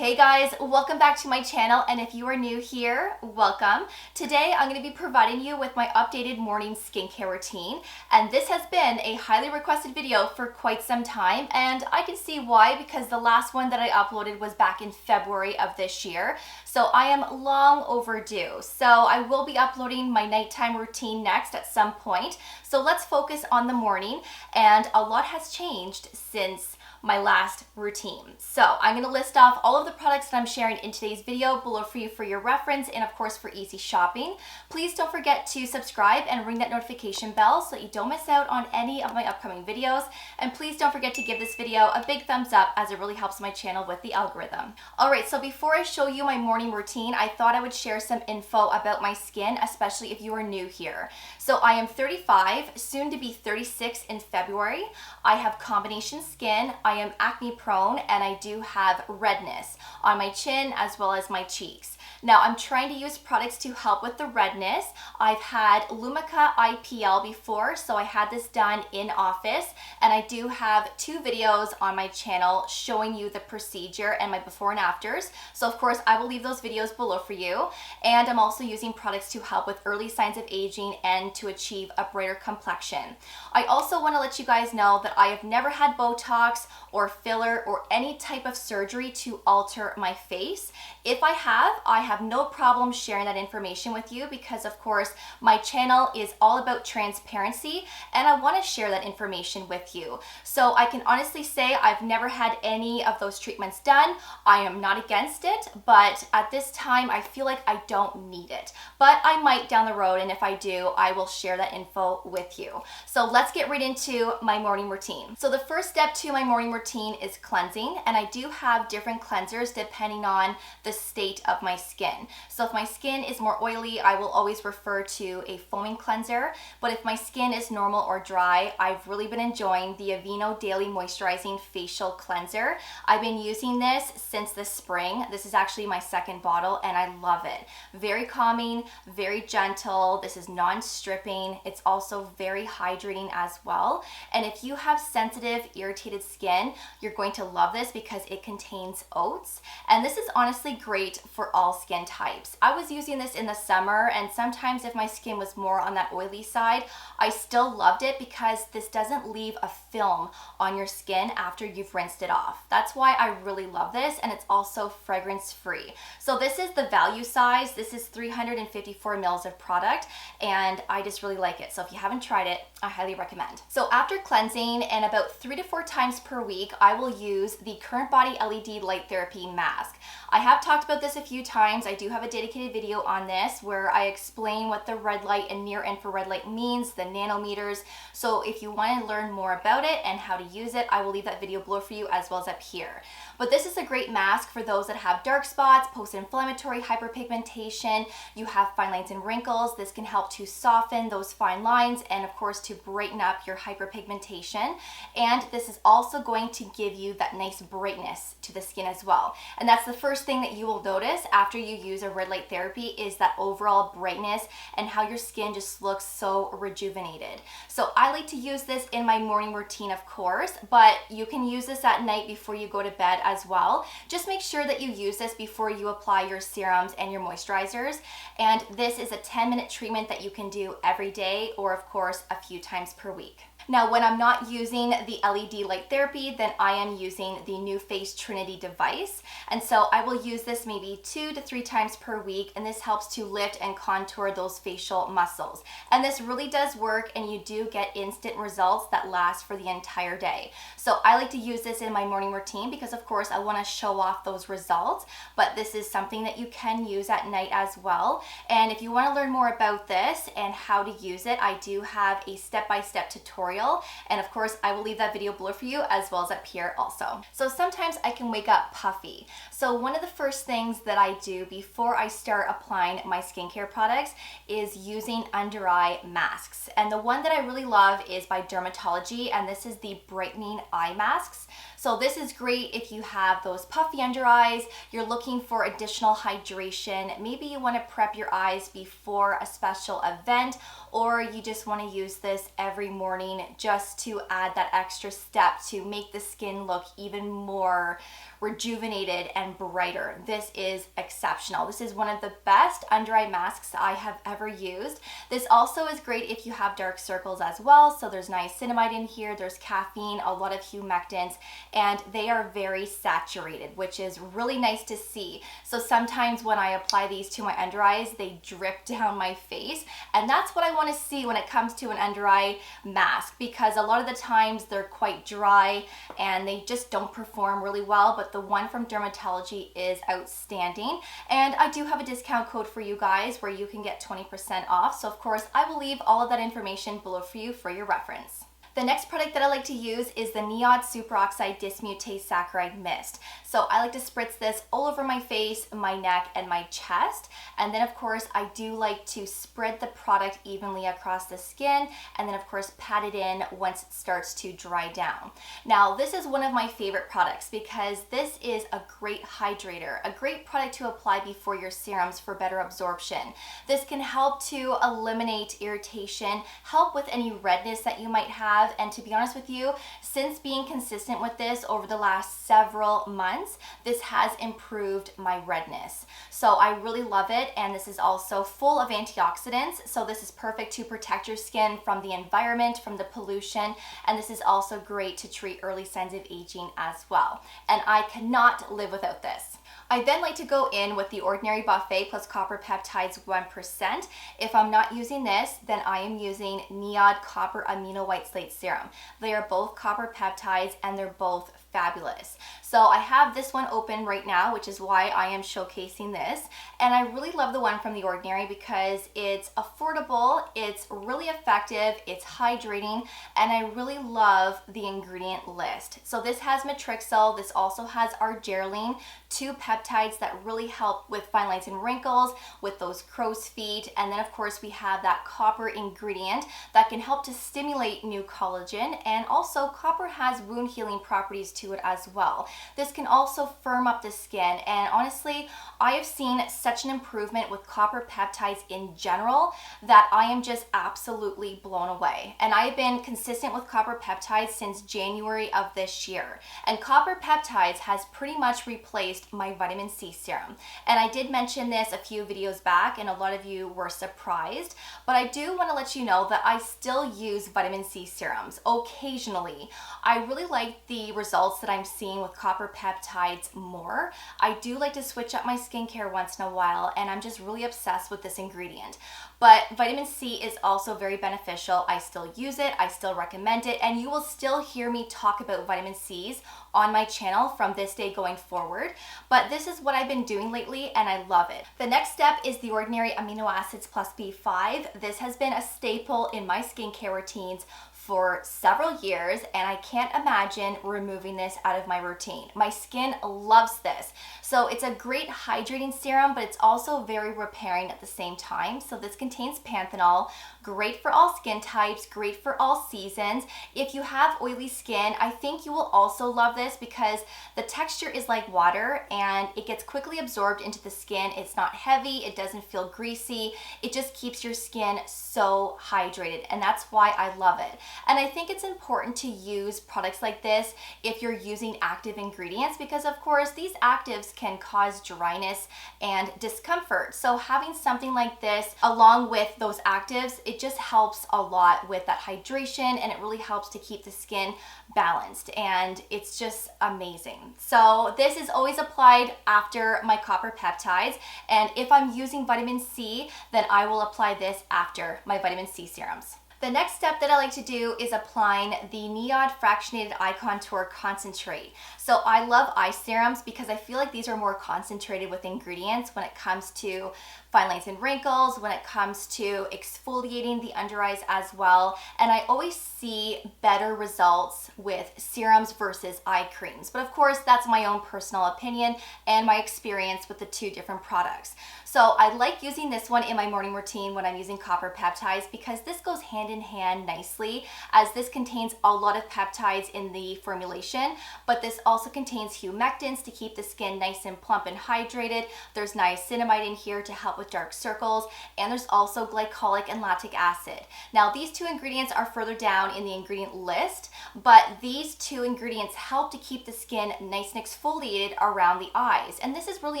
Hey guys, welcome back to my channel, and if you are new here, welcome. Today I'm going to be providing you with my updated morning skincare routine, and this has been a highly requested video for quite some time, and I can see why, because the last one that I uploaded was back in February of this year, so I am long overdue. So I will be uploading my nighttime routine next at some point, so let's focus on the morning, and a lot has changed since my last routine. So I'm going to list off all of the products that I'm sharing in today's video below for you for your reference and of course for easy shopping. Please don't forget to subscribe and ring that notification bell so that you don't miss out on any of my upcoming videos. And please don't forget to give this video a big thumbs up, as it really helps my channel with the algorithm. Alright, so before I show you my morning routine, I thought I would share some info about my skin, especially if you are new here. So I am 35, soon to be 36 in February. I have combination skin. I am acne prone, and I do have redness on my chin as well as my cheeks. Now I'm trying to use products to help with the redness. I've had Lumica IPL before, so I had this done in office, and I do have 2 videos on my channel showing you the procedure and my before and afters. So of course I will leave those videos below for you. And I'm also using products to help with early signs of aging and to achieve a brighter complexion. I also want to let you guys know that I have never had Botox or filler or any type of surgery to alter my face. If I have no problem sharing that information with you, because of course my channel is all about transparency and I want to share that information with you. So I can honestly say I've never had any of those treatments done. I am not against it, but at this time I feel like I don't need it. But I might down the road, and if I do, I will share that info with you. So let's get right into my morning routine. So the first step to my morning routine is cleansing, and I do have different cleansers depending on the state of my skin. So if my skin is more oily, I will always refer to a foaming cleanser, but if my skin is normal or dry, I've really been enjoying the AVEENO Daily Moisturizing Facial Cleanser. I've been using this since the spring. This is actually my second bottle and I love it. Very calming, very gentle. This is non-stripping. It's also very hydrating as well. And if you have sensitive, irritated skin, you're going to love this because it contains oats. And this is honestly great for all skin types. I was using this in the summer, and sometimes if my skin was more on that oily side, I still loved it because this doesn't leave a film on your skin after you've rinsed it off. That's why I really love this, and it's also fragrance free. So this is the value size. This is 354 mils of product, and I just really like it. So if you haven't tried it, I highly recommend. So after cleansing, and about 3 to 4 times per week, I will use the Current Body LED Light Therapy Mask. I have talked about this a few times. I do have a dedicated video on this where I explain what the red light and near infrared light means, the nanometers. So if you want to learn more about it and how to use it, I will leave that video below for you as well as up here. But this is a great mask for those that have dark spots, post-inflammatory hyperpigmentation, you have fine lines and wrinkles. This can help to soften those fine lines and of course to brighten up your hyperpigmentation. And this is also going to give you that nice brightness to the skin as well. And that's the first thing that you will notice after you use a red light therapy, is that overall brightness and how your skin just looks so rejuvenated. So I like to use this in my morning routine, of course, but you can use this at night before you go to bed as well. Just make sure that you use this before you apply your serums and your moisturizers. And this is a 10-minute treatment that you can do every day, or of course a few times per week. Now, when I'm not using the LED light therapy, then I am using the NuFace Trinity device. And so I will use this maybe 2 to 3 times per week, and this helps to lift and contour those facial muscles. And this really does work, and you do get instant results that last for the entire day. So I like to use this in my morning routine because of course I want to show off those results, but this is something that you can use at night as well. And if you want to learn more about this and how to use it, I do have a step-by-step tutorial, and of course I will leave that video below for you as well as up here also. So sometimes I can wake up puffy. So one of the first things that I do before I start applying my skincare products is using under eye masks. And the one that I really love is by Dermatology, and this is the Brightening Eye Masks. So this is great if you have those puffy under eyes, you're looking for additional hydration, maybe you want to prep your eyes before a special event, or you just want to use this every morning just to add that extra step to make the skin look even more rejuvenated and brighter. This is exceptional. This is one of the best under eye masks I have ever used. This also is great if you have dark circles as well. So there's niacinamide in here, there's caffeine, a lot of humectants, and they are very saturated, which is really nice to see. So sometimes when I apply these to my under eyes, they drip down my face, and that's what I want to see when it comes to an under eye mask, because a lot of the times they're quite dry and they just don't perform really well. But the one from Dermatology is outstanding, and I do have a discount code for you guys where you can get 20% off. So of course I will leave all of that information below for you for your reference. The next product that I like to use is the Superoxide Dismutase Saccharide Mist. So I like to spritz this all over my face, my neck, and my chest. And then of course I do like to spread the product evenly across the skin, and then of course pat it in once it starts to dry down. Now this is one of my favorite products because this is a great hydrator, a great product to apply before your serums for better absorption. This can help to eliminate irritation, help with any redness that you might have. And to be honest with you, since being consistent with this over the last several months, this has improved my redness. So I really love it, and this is also full of antioxidants. So this is perfect to protect your skin from the environment, from the pollution, and this is also great to treat early signs of aging as well. And I cannot live without this. I then like to go in with the Ordinary Buffet plus Copper Peptides 1%. If I'm not using this, then I am using NIOD Copper Amino White Slate Serum. They are both copper peptides and they're both fabulous. So I have this one open right now, which is why I am showcasing this. And I really love the one from The Ordinary because it's affordable, it's really effective, it's hydrating, and I really love the ingredient list. So this has Matrixyl, this also has Argireline, two peptides that really help with fine lines and wrinkles, with those crow's feet, and then of course we have that copper ingredient that can help to stimulate new collagen, and also copper has wound healing properties to it as well. This can also firm up the skin, and honestly I have seen such an improvement with copper peptides in general that I am just absolutely blown away. And I've been consistent with copper peptides since January of this year, and copper peptides has pretty much replaced my vitamin C serum. And I did mention this a few videos back and a lot of you were surprised, but I do want to let you know that I still use vitamin C serums occasionally. I really like the results that I'm seeing with copper peptides more. I do like to switch up my skincare once in a while, and I'm just really obsessed with this ingredient. But vitamin C is also very beneficial. I still use it, I still recommend it, and you will still hear me talk about vitamin C's on my channel from this day going forward. But this is what I've been doing lately and I love it. The next step is the Ordinary Amino Acids plus B5. This has been a staple in my skincare routines for several years, and I can't imagine removing this out of my routine. My skin loves this. So it's a great hydrating serum, but it's also very repairing at the same time. So this contains panthenol, great for all skin types, great for all seasons. If you have oily skin, I think you will also love this because the texture is like water and it gets quickly absorbed into the skin. It's not heavy, it doesn't feel greasy. It just keeps your skin so hydrated, and that's why I love it. And I think it's important to use products like this if you're using active ingredients, because of course these actives can cause dryness and discomfort. So having something like this along with those actives, it just helps a lot with that hydration, and it really helps to keep the skin balanced, and it's just amazing. So this is always applied after my copper peptides, and if I'm using vitamin C, then I will apply this after my vitamin C serums. The next step that I like to do is applying the NIOD Fractionated Eye Contour Concentrate. So I love eye serums because I feel like these are more concentrated with ingredients when it comes to fine lines and wrinkles, when it comes to exfoliating the under eyes as well. And I always see better results with serums versus eye creams. But of course, that's my own personal opinion and my experience with the two different products. So I like using this one in my morning routine when I'm using copper peptides because this goes hand hand in hand nicely, as this contains a lot of peptides in the formulation, but this also contains humectants to keep the skin nice and plump and hydrated. There's niacinamide in here to help with dark circles, and there's also glycolic and lactic acid. Now, these two ingredients are further down in the ingredient list, but these two ingredients help to keep the skin nice and exfoliated around the eyes. And this is really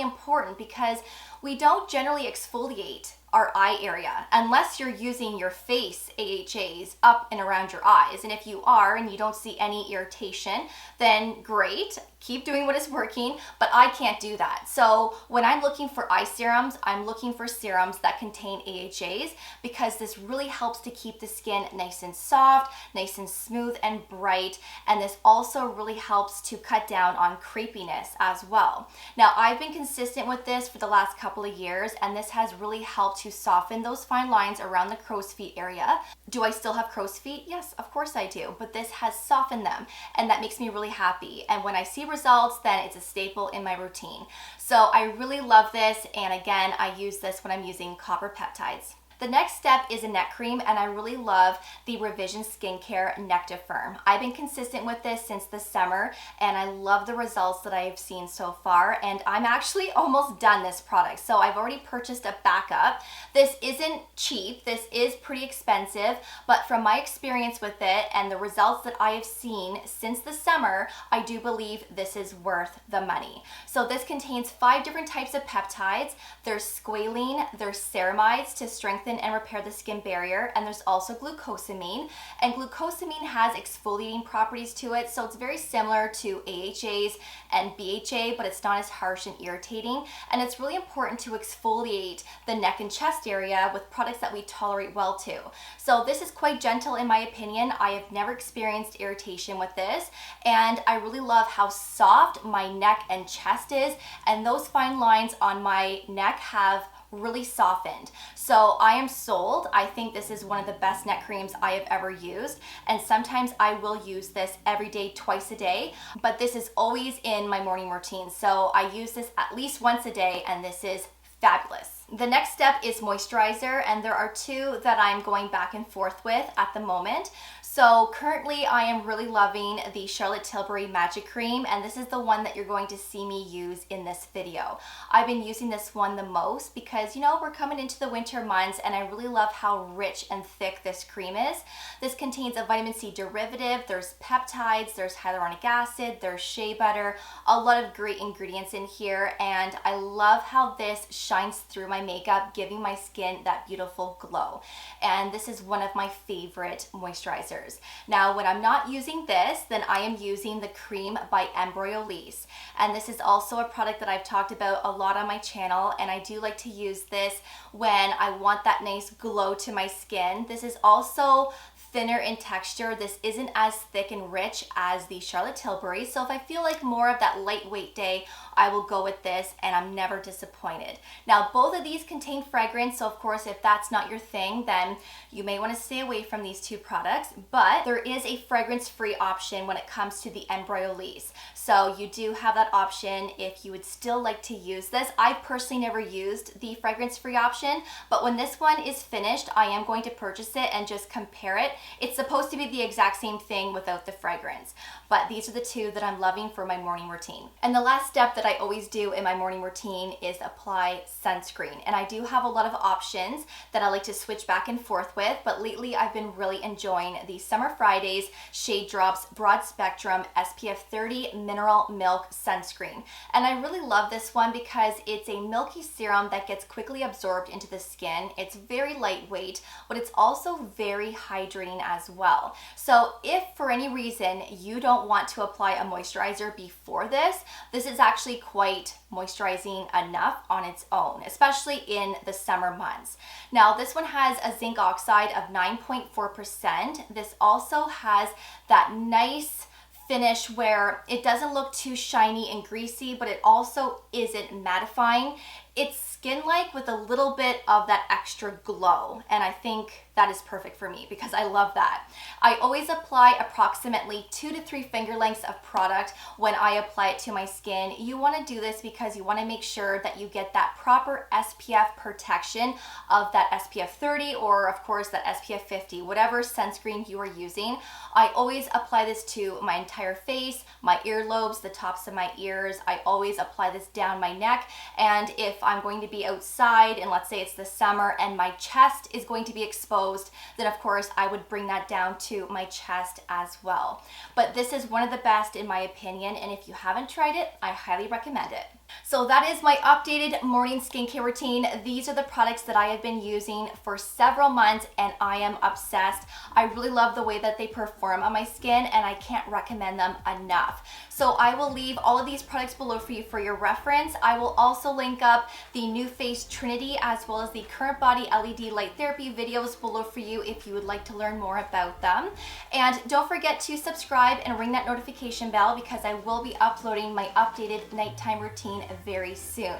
important because we don't generally exfoliate our eye area unless you're using your face AHAs up and around your eyes. And if you are and you don't see any irritation, then great, keep doing what is working, but I can't do that. So when I'm looking for eye serums, I'm looking for serums that contain AHAs because this really helps to keep the skin nice and soft, nice and smooth and bright, and this also really helps to cut down on crepiness as well. Now, I've been consistent with this for the last couple of years, and this has really helped to soften those fine lines around the crow's feet area. Do I still have crow's feet? Yes, of course I do, but this has softened them, and that makes me really happy. And when I see results, then it's a staple in my routine. So I really love this, and again, I use this when I'm using copper peptides. The next step is a neck cream, and I really love the Revision Skincare Necktifirm. I've been consistent with this since the summer, and I love the results that I've seen so far, and I'm actually almost done this product. So I've already purchased a backup. This isn't cheap, this is pretty expensive, but from my experience with it and the results that I have seen since the summer, I do believe this is worth the money. So this contains 5 different types of peptides. There's squalene, there's ceramides to strengthen and repair the skin barrier, and there's also glucosamine, and glucosamine has exfoliating properties to it, so it's very similar to AHAs and BHA, but it's not as harsh and irritating. And it's really important to exfoliate the neck and chest area with products that we tolerate well too. So this is quite gentle in my opinion. I have never experienced irritation with this, and I really love how soft my neck and chest is, and those fine lines on my neck have really softened. So I am sold. I think this is one of the best neck creams I have ever used, and sometimes I will use this every day, twice a day, but this is always in my morning routine. So I use this at least once a day, and this is fabulous. The next step is moisturizer, and there are 2 that I'm going back and forth with at the moment. So currently I am really loving the Charlotte Tilbury Magic Cream, and this is the one that you're going to see me use in this video. I've been using this one the most because, you know, we're coming into the winter months, and I really love how rich and thick this cream is. This contains a vitamin C derivative, there's peptides, there's hyaluronic acid, there's shea butter, a lot of great ingredients in here, and I love how this shines through my makeup, giving my skin that beautiful glow. And this is one of my favorite moisturizers. Now, when I'm not using this, then I am using the cream by Embryolisse. And this is also a product that I've talked about a lot on my channel, and I do like to use this when I want that nice glow to my skin. This is also thinner in texture. This isn't as thick and rich as the Charlotte Tilbury, so if I feel like more of that lightweight day, I will go with this, and I'm never disappointed. Now, both of these contain fragrance, so of course if that's not your thing, then you may want to stay away from these 2 products, but there is a fragrance-free option when it comes to the Embryolisse. So you do have that option if you would still like to use this. I personally never used the fragrance-free option, but when this one is finished, I am going to purchase it and just compare it. It's supposed to be the exact same thing without the fragrance, but these are the 2 that I'm loving for my morning routine. And the last step that I always do in my morning routine is apply sunscreen. And I do have a lot of options that I like to switch back and forth with, but lately I've been really enjoying the Summer Fridays Shadedrops Broad Spectrum SPF 30 Mineral Milk Sunscreen. And I really love this one because it's a milky serum that gets quickly absorbed into the skin. It's very lightweight, but it's also very hydrating as well. So if for any reason you don't want to apply a moisturizer before this, this is actually quite moisturizing enough on its own, especially in the summer months. Now, this one has a zinc oxide of 9.4%. This also has that nice finish where it doesn't look too shiny and greasy, but it also isn't mattifying. It's skin-like with a little bit of that extra glow, and I think that is perfect for me because I love that. I always apply approximately 2 to 3 finger lengths of product when I apply it to my skin. You want to do this because you want to make sure that you get that proper SPF protection of that SPF 30 or of course that SPF 50, whatever sunscreen you are using. I always apply this to my entire face, my earlobes, the tops of my ears. I always apply this down my neck, and if I'm going to be outside and let's say it's the summer and my chest is going to be exposed, then of course I would bring that down to my chest as well. But this is one of the best in my opinion, and if you haven't tried it, I highly recommend it. So that is my updated morning skincare routine. These are the products that I have been using for several months and I am obsessed. I really love the way that they perform on my skin and I can't recommend them enough. So I will leave all of these products below for you for your reference. I will also link up the new face Trinity as well as the current body LED light therapy videos below for you if you would like to learn more about them. And don't forget to subscribe and ring that notification bell because I will be uploading my updated nighttime routine very soon.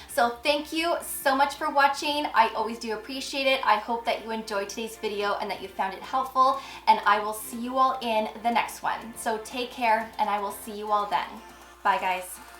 So thank you so much for watching. I always do appreciate it. I hope that you enjoyed today's video and that you found it helpful, and I will see you all in the next one. So take care and I will see you all then. Bye guys.